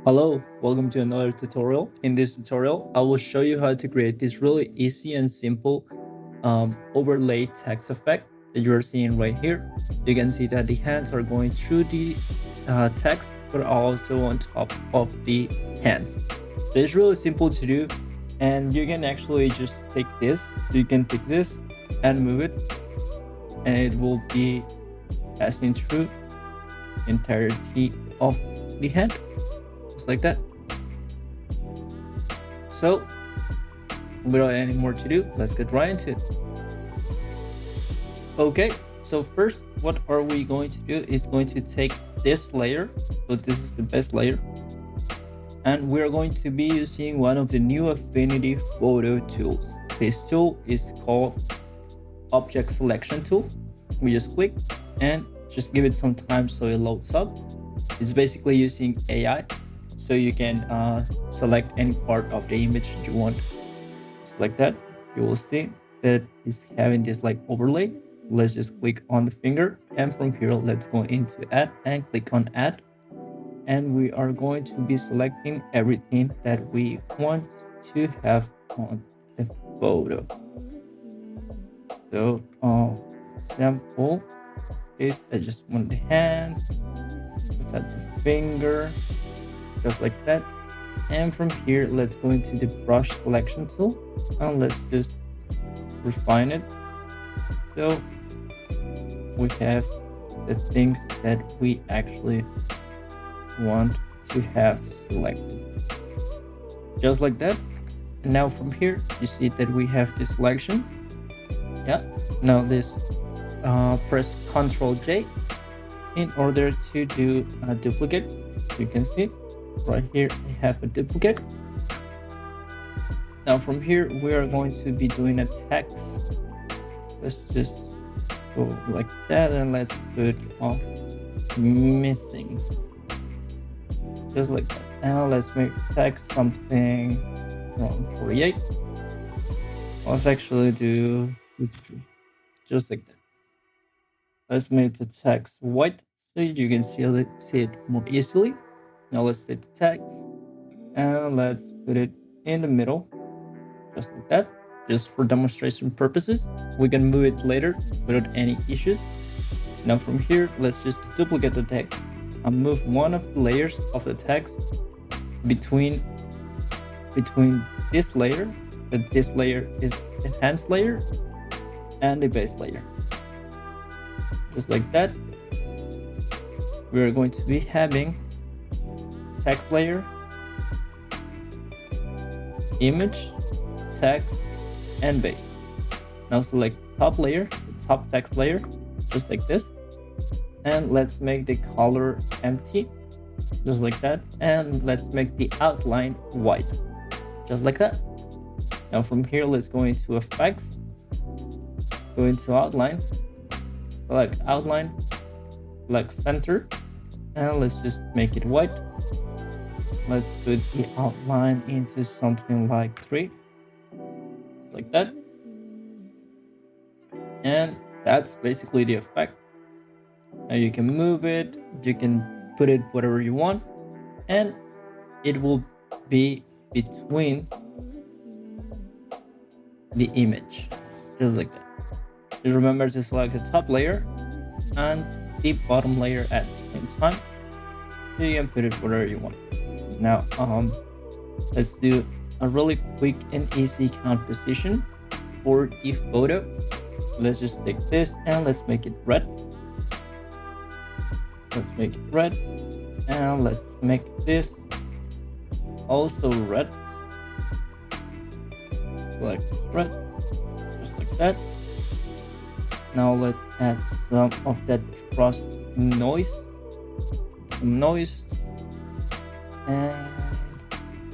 Hello, welcome to another tutorial. In this tutorial, I will show you how to create this really easy and simple overlay text effect that you're seeing right here. You can see that the hands are going through the text, but also on top of the hands. So it's really simple to do, and you can actually just take this. You can take this and move it, and it will be passing through the entirety of the hand, just like that. So without any more to do, let's get right into it. Okay, so first, what are we going to do is going to take this layer. So this is the best layer. And we're going to be using one of the new Affinity Photo tools. This tool is called Object Selection Tool. We just click and just give it some time so it loads up. It's basically using AI, so you can select any part of the image you want. Just like that, you will see that it's having this like overlay. Let's just click on the finger, and from here let's go into add and click on add, and we are going to be selecting everything that we want to have on the photo. So example is I just want the hands, let's add the finger, just like that. And from here, let's go into the brush selection tool and let's just refine it. So we have the things that we actually want to have selected. Just like that. And now from here, you see that we have the selection. Yeah. Now this press Ctrl J in order to do a duplicate. You can see right here I have a duplicate. Now from here we are going to be doing a text. Let's just go like that and let's put off missing, just like that. Now let's make text something around 48. Let's actually do 53, just like that. Let's make the text white so you can see it more easily. Now let's take the text and let's put it in the middle, just like that. Just for demonstration purposes, we can move it later without any issues. Now from here, let's just duplicate the text and move one of the layers of the text between this layer, that this layer is enhanced layer, and the base layer. Just like that. We're going to be having text layer, image, text, and base. Now select top layer, the top text layer, just like this. And let's make the color empty, just like that. And let's make the outline white, just like that. Now from here, let's go into effects. Let's go into outline, select outline, select center, and let's just make it white. Let's put the outline into something like 3, like that. And that's basically the effect. Now you can move it, you can put it whatever you want, and it will be between the image, just like that. Just remember to select the top layer and the bottom layer at the same time, so you can put it wherever you want. Now let's do a really quick and easy composition for the photo. Let's just take this and let's make it red. Let's make it red, and let's make this also red. Select red, just like that. Now let's add some of that frost noise, and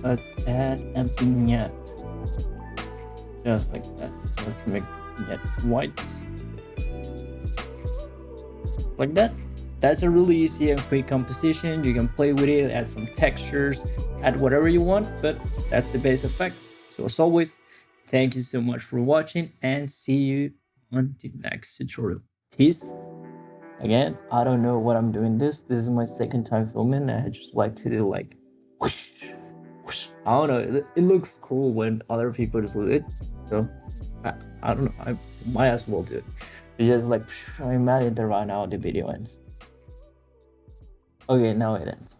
let's add a vignette, just like that. Let's make vignette white, like that. That's a really easy and quick composition. You can play with it, add some textures, add whatever you want, but that's the base effect. So as always, thank you so much for watching and see you on the next tutorial. Peace. Again, I don't know what I'm doing this. This is my second time filming. I just like to do like I don't know. It looks cool when other people do it. So I don't know. I might as well do it. It's just like I imagine that right now the video ends. Okay, now it ends.